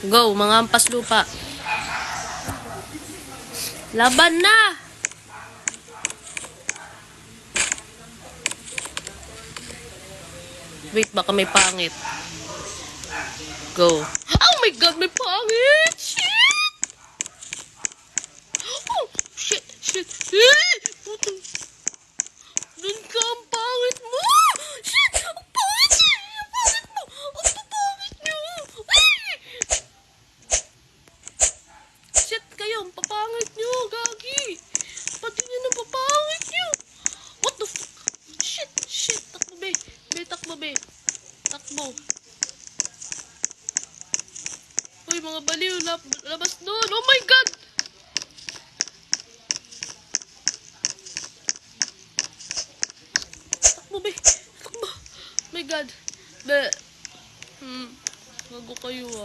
Go, mga ampas lupa. Laban na! Wait, baka may pangit. Go. Oh my God, may pangit! Shit! Oh, shit, shit. Putang. Doon ka, ang pangit mo! Shit! Ang pangit! Ang pangit mo! Ang pangit nyo! Shit kayo, ang papangit nyo! Gagi! Pati nyo ng papangit nyo! What the fuck? Shit! Shit! Takbo, be! Be, takbo, be! Takbo! Uy, mga baliw! Labas doon! Oh my God! Takbo, be! Takbo! Oh my God! Be! Gago kayo ah.